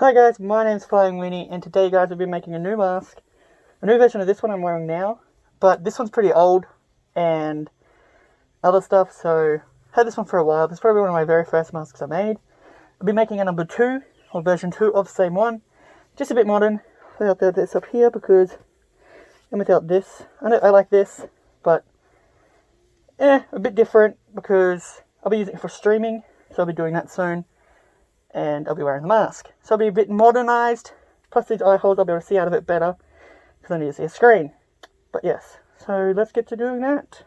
Hi guys, my name's Flying Winnie, and today guys we'll be making a new mask. A new version of this one I'm wearing now, but this one's pretty old and other stuff, so I had this one for a while. This is probably one of my very first masks I made. I'll be making a number 2, or version 2 of the same one. Just a bit modern, without this up here because, and without this. I know I like this, but a bit different because I'll be using it for streaming, so I'll be doing that soon. And I'll be wearing the mask. So I'll be a bit modernised, plus these eye holes I'll be able to see out of it better, because I need to see a screen. But yes, so let's get to doing that.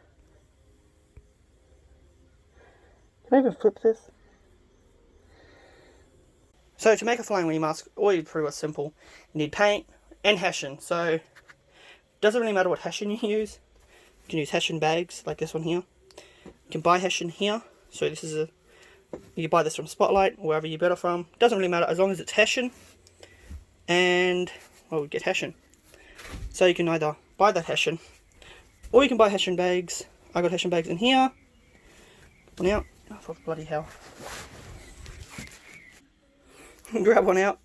Can I even flip this? So to make a flying winnie mask, all you pretty much simple. You need paint and hessian. So it doesn't really matter what hessian you use. You can use hessian bags, like this one here. You can buy hessian here. So this is you buy this from Spotlight, wherever you get it from. Doesn't really matter as long as it's hessian. And, well, we get hessian. So you can either buy that hessian, or you can buy hessian bags. I got hessian bags in here. One out. Oh, for bloody hell. Grab one out.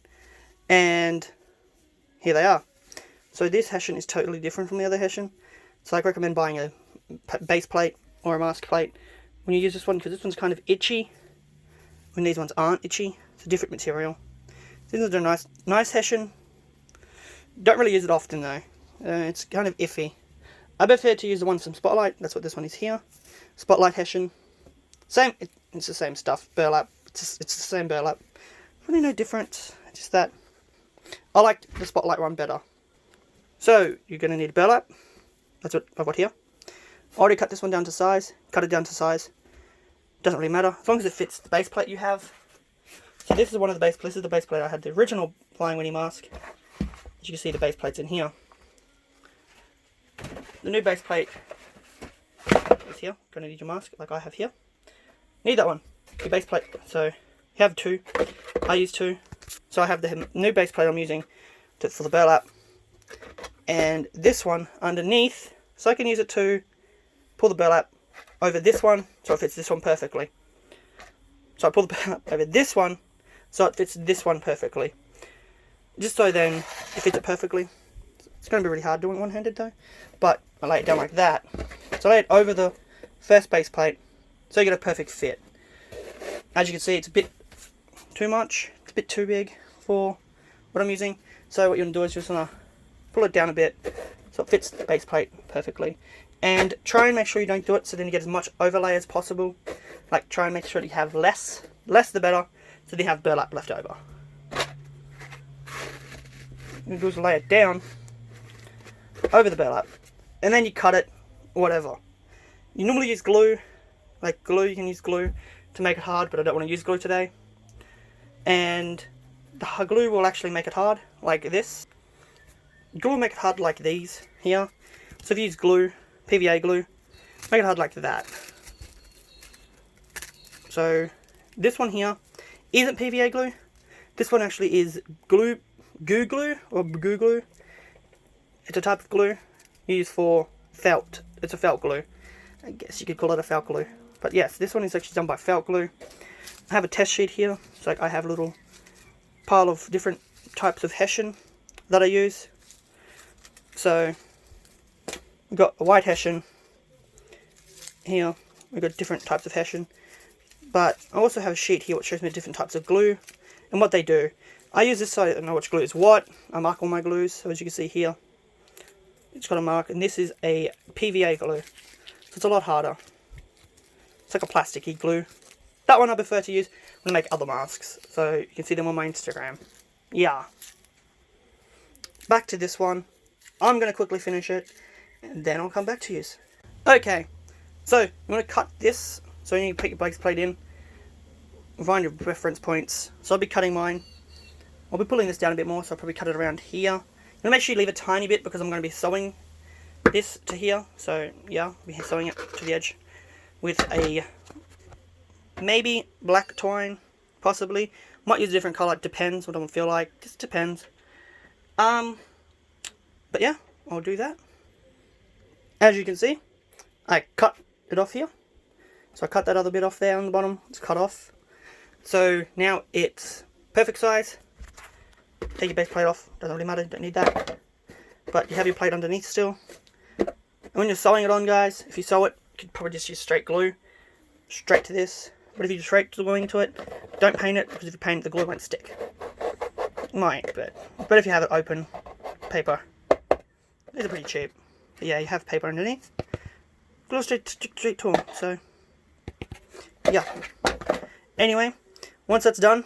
And here they are. So this hessian is totally different from the other hessian. So I recommend buying a base plate or a mask plate when you use this one, because this one's kind of itchy. When these ones aren't itchy, it's a different material. These ones are nice hessian. Don't really use it often though. It's kind of iffy. I prefer to use the one from Spotlight. That's what this one is here. Spotlight hessian. Same. It's the same stuff. Burlap. It's the same burlap. Really no difference. It's just that I like the Spotlight one better. So you're going to need burlap. That's what I've got here. I already cut this one down to size. Cut it down to size. Doesn't really matter, as long as it fits the base plate you have. So this is one of the base plates. This is the base plate I had the original Flying Winnie mask. As you can see, the base plate's in here. The new base plate is here. Gonna need your mask, like I have here. Need that one, your base plate. So you have 2. I use 2. So I have the new base plate I'm using for the burlap, and this one underneath, so I can use it to pull the burlap over this one, so it fits this one perfectly. So I pull the burlap over this one, so it fits this one perfectly. Just so then it fits it perfectly. It's going to be really hard doing one-handed though, but I lay it down like that. So I lay it over the first base plate, so you get a perfect fit. As you can see, it's a bit too much. It's a bit too big for what I'm using. So what you want to do is just want to pull it down a bit, so it fits the base plate perfectly. And try and make sure you don't do it so then you get as much overlay as possible. Like, try and make sure that you have less the better, so that you have burlap left over. What you do is lay it down over the burlap, and then you cut it, whatever. You normally use glue, like glue, you can use glue to make it hard, but I don't want to use glue today. And the glue will actually make it hard, like this. Glue will make it hard like these here. So if you use glue, PVA glue, make it hard like that. So this one here isn't PVA glue. This one actually is goo glue. It's a type of glue used for felt. It's a felt glue. I guess you could call it a felt glue. But yes, this one is actually done by felt glue. I have a test sheet here. So I have a little pile of different types of hessian that I use. So we've got a white hessian here. We've got different types of hessian. But I also have a sheet here which shows me different types of glue and what they do. I use this so I don't know which glue is what. I mark all my glues. So as you can see here, it's got a mark. And this is a PVA glue. So it's a lot harder. It's like a plasticky glue. That one I prefer to use when I make other masks. So you can see them on my Instagram. Yeah. Back to this one. I'm going to quickly finish it, and then I'll come back to you. Okay, so you want to cut this, so you need to put your base plate in, find your reference points. So I'll be cutting mine. I'll be pulling this down a bit more, so I'll probably cut it around here. I'm going to make sure you leave a tiny bit, because I'm going to be sewing this to here. So yeah, I'll be sewing it to the edge with a maybe black twine, possibly. Might use a different colour, it depends what I feel like, just depends. But yeah, I'll do that. As you can see, I cut it off here. So I cut that other bit off there on the bottom. It's cut off. So now it's perfect size. take your base plate off. Doesn't really matter, don't need that. But you have your plate underneath still. And when you're sewing it on, guys, if you sew it, you could probably just use straight glue. Straight to this. But if you just straight glue into it, don't paint it, because if you paint it, the glue won't stick. It might, but if you have it open, paper. These are pretty cheap. But yeah, you have paper underneath. Glue straight to them, so yeah. Anyway, once that's done,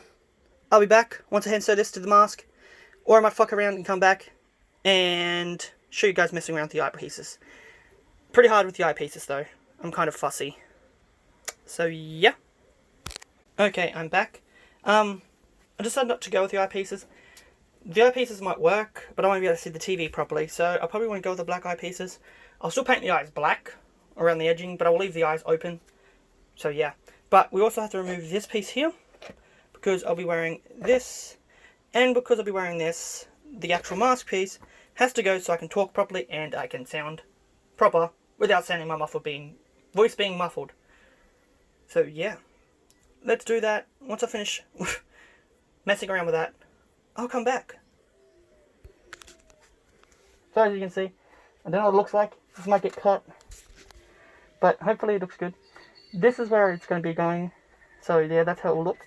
I'll be back once I hand sew this to the mask, or I might fuck around and come back and show you guys messing around with the eyepieces. Pretty hard with the eyepieces though. I'm kind of fussy. So yeah. Okay, I'm back. I decided not to go with the eyepieces. The eyepieces might work, but I won't be able to see the TV properly, so I probably won't go with the black eyepieces. I'll still paint the eyes black around the edging, but I will leave the eyes open. So yeah. But we also have to remove this piece here, because I'll be wearing this, and because I'll be wearing this, the actual mask piece has to go so I can talk properly and I can sound proper without sounding my voice being muffled. So yeah, let's do that. Once I finish messing around with that, I'll come back. So as you can see, I don't know what it looks like. This might get cut, but hopefully it looks good. This is where it's going to be going. So yeah, that's how it will look.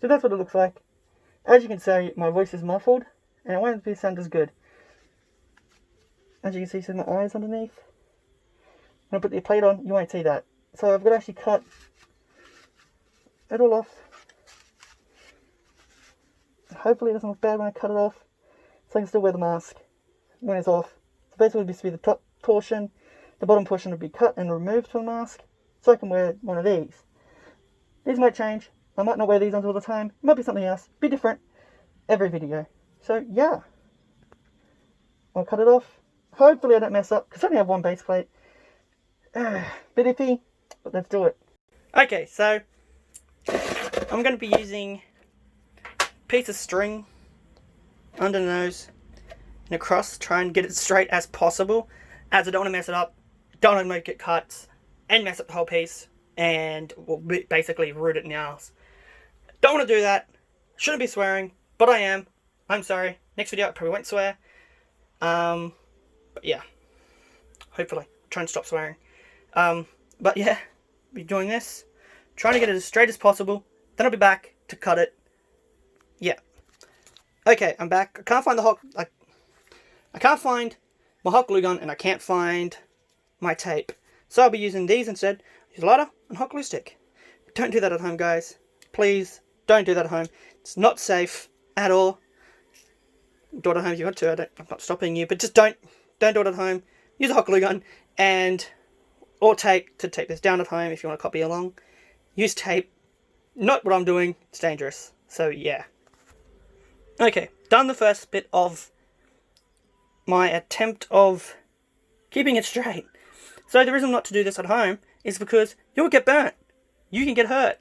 So that's what it looks like. As you can see, my voice is muffled, and it won't sound as good. As you can see my eyes underneath. When I put the plate on, you won't see that. So I've got to actually cut it all off. Hopefully it doesn't look bad when I cut it off, so I can still wear the mask when it's off. So basically it would be the top portion, the bottom portion would be cut and removed from the mask, so I can wear one of these. These might change. I might not wear these on all the time. It might be something else. Be different every video. So yeah, I'll cut it off. Hopefully I don't mess up, because I only have one base plate. Bit iffy, but let's do it. Okay, so I'm going to be using a piece of string under the nose and across, try and get it straight as possible, as I don't want to mess it up, don't want to make it cuts and mess up the whole piece, and well, basically root it in the arse. Don't want to do that. Shouldn't be swearing, but I am. I'm sorry. Next video I probably won't swear. But yeah, hopefully I'll try and stop swearing. But yeah, be doing this, trying to get it as straight as possible. Then I'll be back to cut it. Yeah. Okay, I'm back. I can't find I can't find my hot glue gun, and I can't find my tape. So I'll be using these instead. Use a lighter and hot glue stick. Don't do that at home, guys. Please don't do that at home. It's not safe at all. Do it at home if you want to. I'm not stopping you, but just don't do it at home. Use a hot glue gun or tape to tape this down at home if you want to copy along. Use tape. Not what I'm doing. It's dangerous. So yeah. Okay, done the first bit of my attempt of keeping it straight. So the reason not to do this at home is because you'll get burnt. You can get hurt.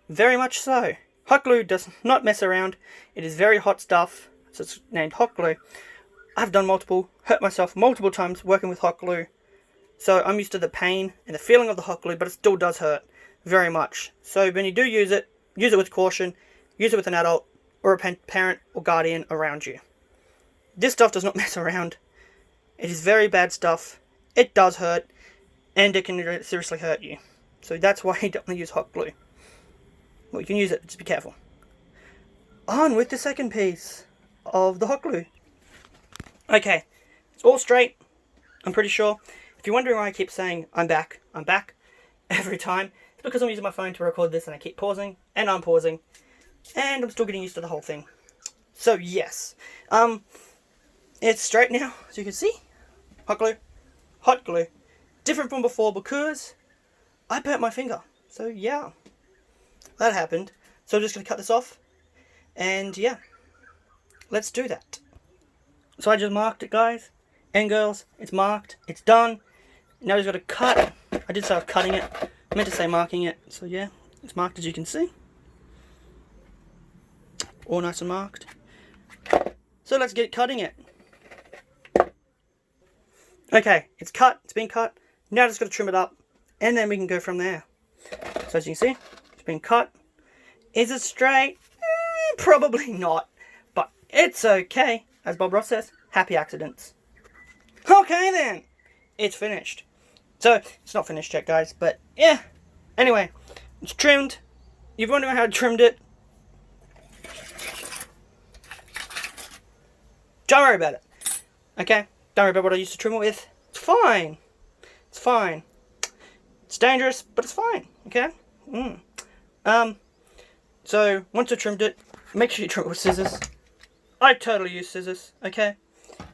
Very much so. Hot glue does not mess around. It is very hot stuff. So it's named hot glue. I've hurt myself multiple times working with hot glue. So I'm used to the pain and the feeling of the hot glue, but it still does hurt very much. So when you do use it with caution. Use it with an adult or a parent or guardian around you. This stuff does not mess around. It is very bad stuff. It does hurt, and it can seriously hurt you. So that's why you don't want to use hot glue. Well, you can use it, just be careful. On with the second piece of the hot glue. Okay, it's all straight, I'm pretty sure. If you're wondering why I keep saying I'm back every time, it's because I'm using my phone to record this and I keep pausing and unpausing, and I'm still getting used to the whole thing. So yes, it's straight now, as you can see. Hot glue. Different from before because I burnt my finger. So yeah, that happened. So I'm just going to cut this off, and yeah, let's do that. So I just marked it, guys and girls. It's marked. It's done. Now I just got to cut. I did say I was cutting it. I meant to say marking it. So yeah, it's marked as you can see. All nice and marked. So let's get cutting it. Okay, it's cut. It's been cut. Now I just got to trim it up, and then we can go from there. So as you can see, it's been cut. Is it straight? Probably not, but it's okay. As Bob Ross says, happy accidents. Okay then, it's finished. So, it's not finished yet, guys, but yeah. Anyway, it's trimmed. You've wondered how I trimmed it. Don't worry about it. Okay? Don't worry about what I used to trim it with. It's fine. It's fine. It's dangerous, but it's fine. Okay? So, once I trimmed it, make sure you trim it with scissors. I totally use scissors. Okay?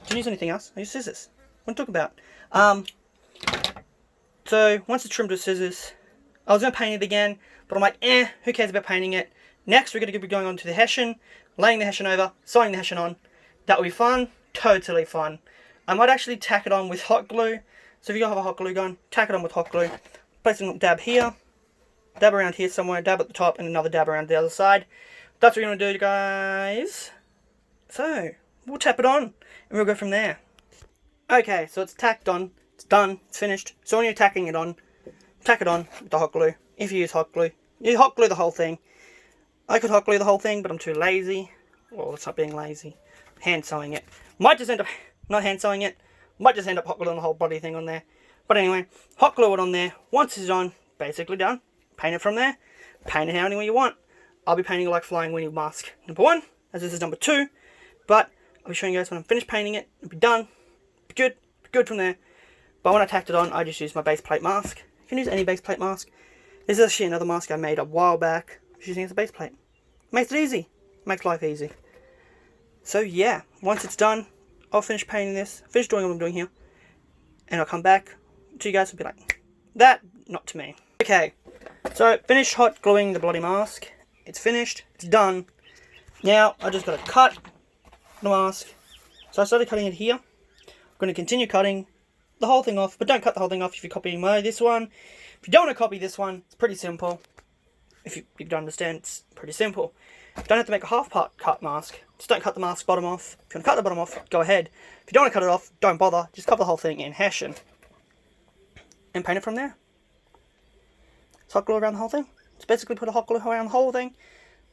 Didn't use anything else. I use scissors. What am I talking about? So, once it's trimmed with scissors, I was going to paint it again, but I'm like, who cares about painting it? Next, we're going to be going on to the hessian, laying the hessian over, sewing the hessian on. That will be fun. Totally fun. I might actually tack it on with hot glue. So if you have a hot glue gun, tack it on with hot glue. Place a dab here, dab around here somewhere, dab at the top, and another dab around the other side. That's what we're going to do, guys. So, we'll tap it on, and we'll go from there. Okay, so it's tacked on. It's done. It's finished. So when you're tacking it on, tack it on with the hot glue. If you use hot glue, you hot glue the whole thing. I could hot glue the whole thing, but I'm too lazy. Well, it's not being lazy. Hand sewing it. Might just end up not hand sewing it. Might just end up hot gluing the whole bloody thing on there. But anyway, hot glue it on there. Once it's on, basically done. Paint it from there. Paint it how any way you want. I'll be painting like Flying Winnie mask number 1, as this is number 2. But I'll be showing you guys when I'm finished painting it. It'll be done. Be good. Be good from there. But when I tacked it on, I just used my base plate mask. You can use any base plate mask. This is actually another mask I made a while back. Just using it as a base plate. Makes it easy. Makes life easy. So yeah, once it's done, I'll finish painting this, finish doing what I'm doing here, and I'll come back to you guys and be like, that, not to me. Okay, so finished hot gluing the bloody mask. It's finished, it's done. Now, I just got to cut the mask. So I started cutting it here. I'm going to continue cutting the whole thing off, but don't cut the whole thing off if you're copying this one. If you don't want to copy this one, it's pretty simple. If you don't understand, it's pretty simple. You don't have to make a half part cut mask. Just don't cut the mask bottom off. If you want to cut the bottom off, go ahead. If you don't want to cut it off, don't bother. Just cover the whole thing in hessian. And paint it from there. It's hot glue around the whole thing. Just basically put a hot glue around the whole thing.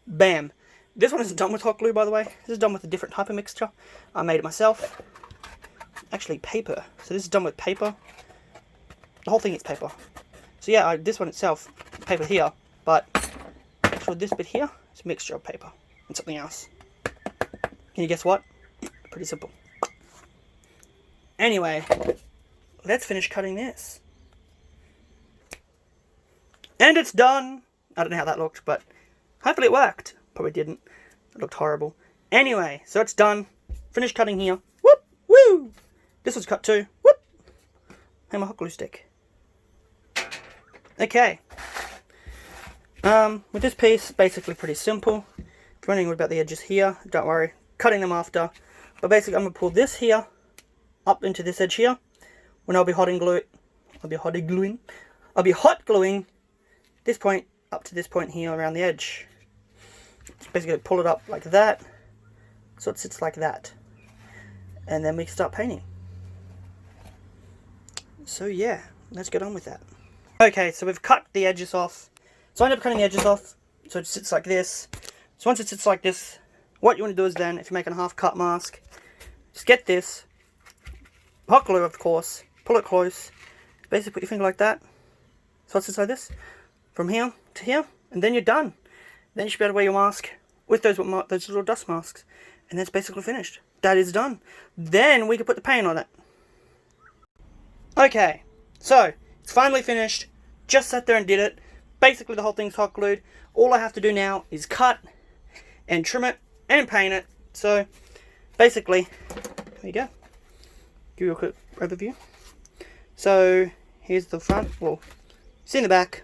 Bam. This one isn't done with hot glue, by the way. This is done with a different type of mixture. I made it myself. Actually, paper. So this is done with paper. The whole thing is paper. So yeah, this one itself, paper here. But for this bit here, it's a mixture of paper and something else. Can you guess what? Pretty simple. Anyway, let's finish cutting this. And it's done! I don't know how that looked, but hopefully it worked. Probably didn't. It looked horrible. Anyway, so it's done. Finished cutting here. Whoop! Woo! This was cut too. Whoop! And my hot glue stick. Okay. With this piece, basically pretty simple. If you're wondering about the edges here, don't worry. Cutting them after. But basically, I'm going to pull this here up into this edge here. When I'll be hot gluing this point up to this point here around the edge. Just basically pull it up like that, so it sits like that. And then we can start painting. So yeah, let's get on with that. Okay, so we've cut the edges off. So I ended up cutting the edges off, so it sits like this. So once it sits like this, what you want to do is then, if you're making a half cut mask, just get this, hot glue of course, pull it close, basically put your finger like that, so it sits like this, from here to here, and then you're done. Then you should be able to wear your mask with those little dust masks, and that's basically finished. That is done. Then we can put the paint on it. Okay, so it's finally finished. Just sat there and did it. Basically the whole thing's hot glued. All I have to do now is cut and trim it and paint it. So basically, there you go. Give you a quick overview. So here's the front. Well, see in the back,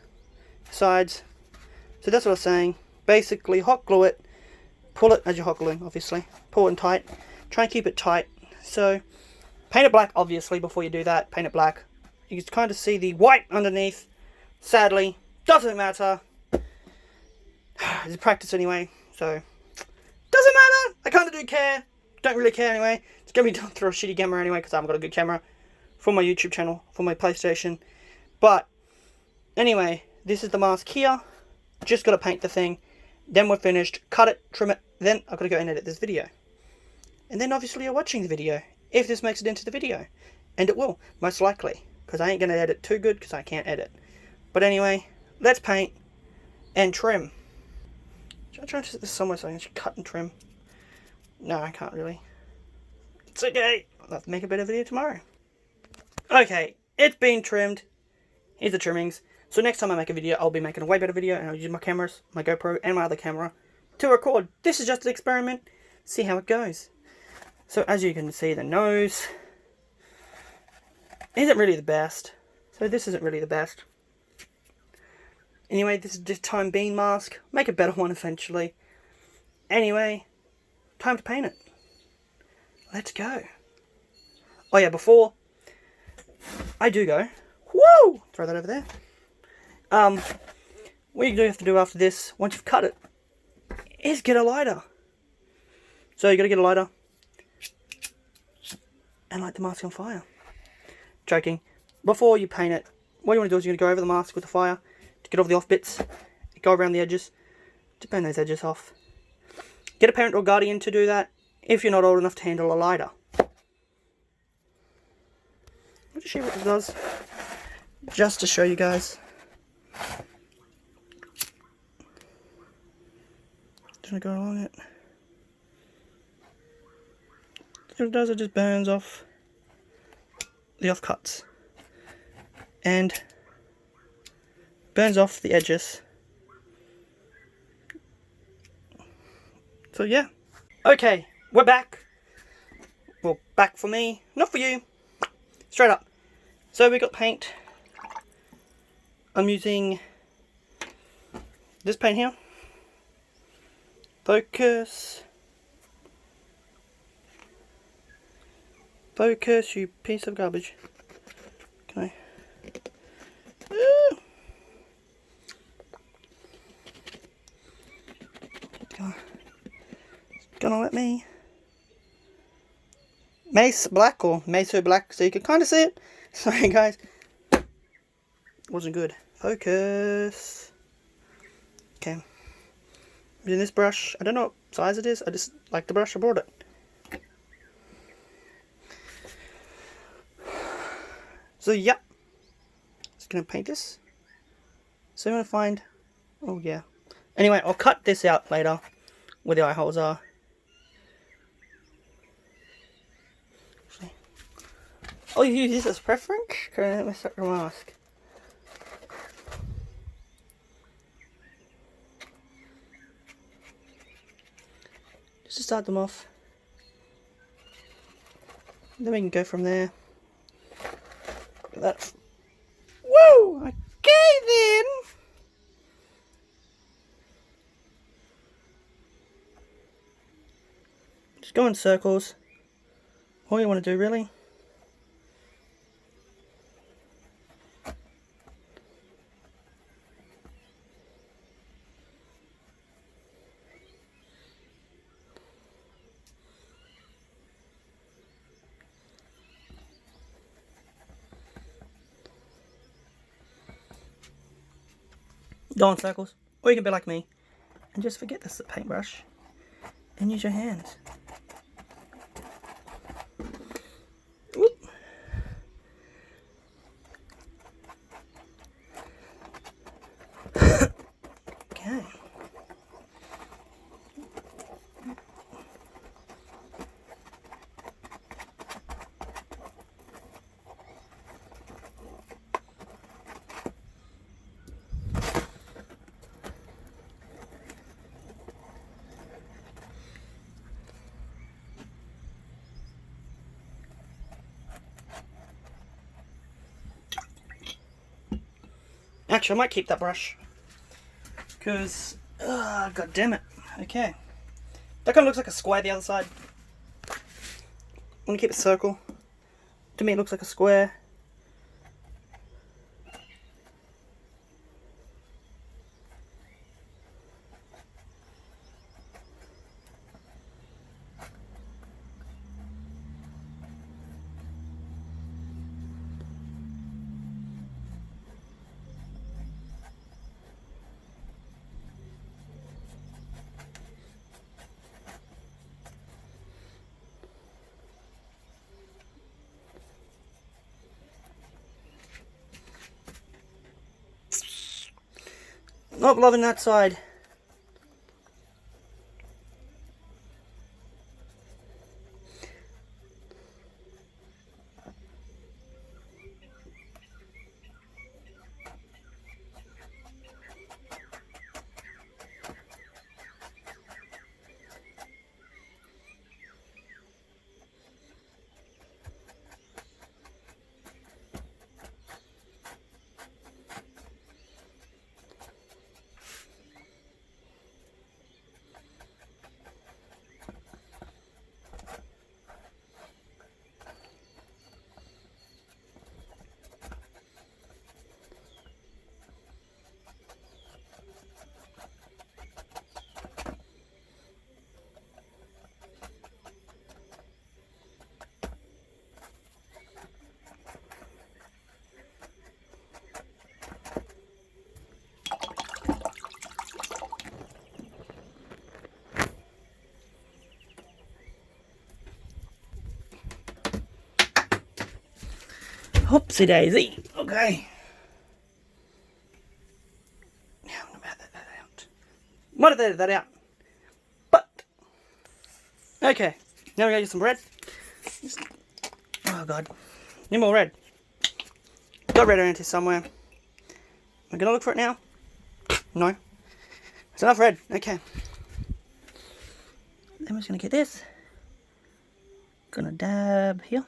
sides. So that's what I was saying. Basically hot glue it. Pull it as you're hot gluing, obviously. Pull it in tight. Try and keep it tight. So paint it black, obviously, before you do that. Paint it black. You can kind of see the white underneath. Sadly, doesn't matter. It's practice anyway, so doesn't matter. I kind of do care. Don't really care anyway. It's going to be done through a shitty camera anyway, because I haven't got a good camera for my YouTube channel, for my PlayStation. But anyway, this is the mask here. Just got to paint the thing, Then we're finished, cut it, trim it, then I've got to go and edit this video. And then obviously you're watching the video, if this makes it into the video. And it will, most likely, because I ain't going to edit too good, because I can't edit. But anyway, let's paint and trim. Should I try to set this somewhere so I can cut and trim? No, I can't really. It's okay, I'll have to make a better video tomorrow. Okay, it's been trimmed. Here's the trimmings. So next time I make a video, I'll be making a way better video, and I'll use my cameras, my GoPro, and my other camera to record. This is just an experiment. See how it goes. So as you can see, the nose isn't really the best. So this isn't really the best. Anyway, this is just time bean mask. Make a better one eventually. Anyway, time to paint it. Let's go. Oh yeah, before I do go, woo! Throw that over there. What you do have to do after this, once you've cut it, is get a lighter. So you gotta get a lighter and light the mask on fire. Joking. Before you paint it, what you want to do is you're going to go over the mask with the fire to get all the off bits, go around the edges to burn those edges off. Get a parent or guardian to do that if you're not old enough to handle a lighter. I'll just show you what it does, just to show you guys. Just going to go along it. What it does, it just burns off the offcuts and burns off the edges. So yeah. Okay, we're back. Well, back for me, not for you. Straight up. So we got paint. I'm using this paint here. Focus. Focus, you piece of garbage. Okay. It's gonna let me. Mace black or Meso black, so you can kind of see it. Sorry guys. Wasn't good. Focus. Okay. I'm using this brush. I don't know what size it is. I just like the brush. I brought it. So yeah, just gonna paint this. So I'm gonna find, oh yeah. Anyway, I'll cut this out later, where the eye holes are. Oh, you use this as preference? Can I mess up your mask? Just to start them off. Then we can go from there. That's whoa! Okay then. Just go in circles. All you want to do, really. Go in circles, or you can be like me and just forget this paintbrush and use your hands. Whoop. Okay. Actually, I might keep that brush. Because, god damn it. Okay. That kind of looks like a square the other side. I'm going to keep it circle. To me it looks like a square. Not loving that side. Whoopsie daisy. Okay. Now I'm going to add that out. Might have edited that out. But. Okay. Now we're going to get some bread. Oh god. Need more red. Got red around here somewhere. We're going to look for it now. No. There's enough red. Okay. Then we're just going to get this. Gonna dab here.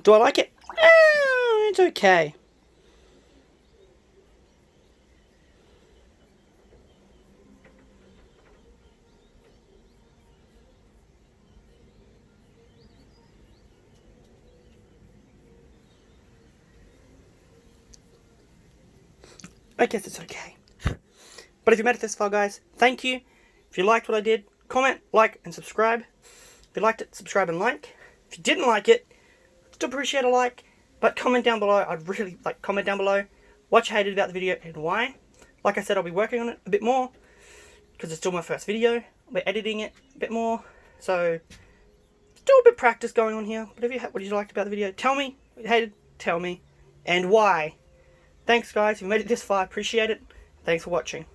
Do I like it? It's okay. I guess it's okay. But if you made it this far, guys, thank you. If you liked what I did, comment, like, and subscribe. If you liked it, subscribe and like. If you didn't like it, still appreciate a like, but comment down below. I'd really like comment down below what you hated about the video and why. Like I said, I'll be working on it a bit more because it's still my first video. I'll be editing it a bit more, so still a bit of practice going on here. But if you what you liked about the video, tell me. What you hated, tell me, and why. Thanks, guys. If you made it this far, I appreciate it. Thanks for watching.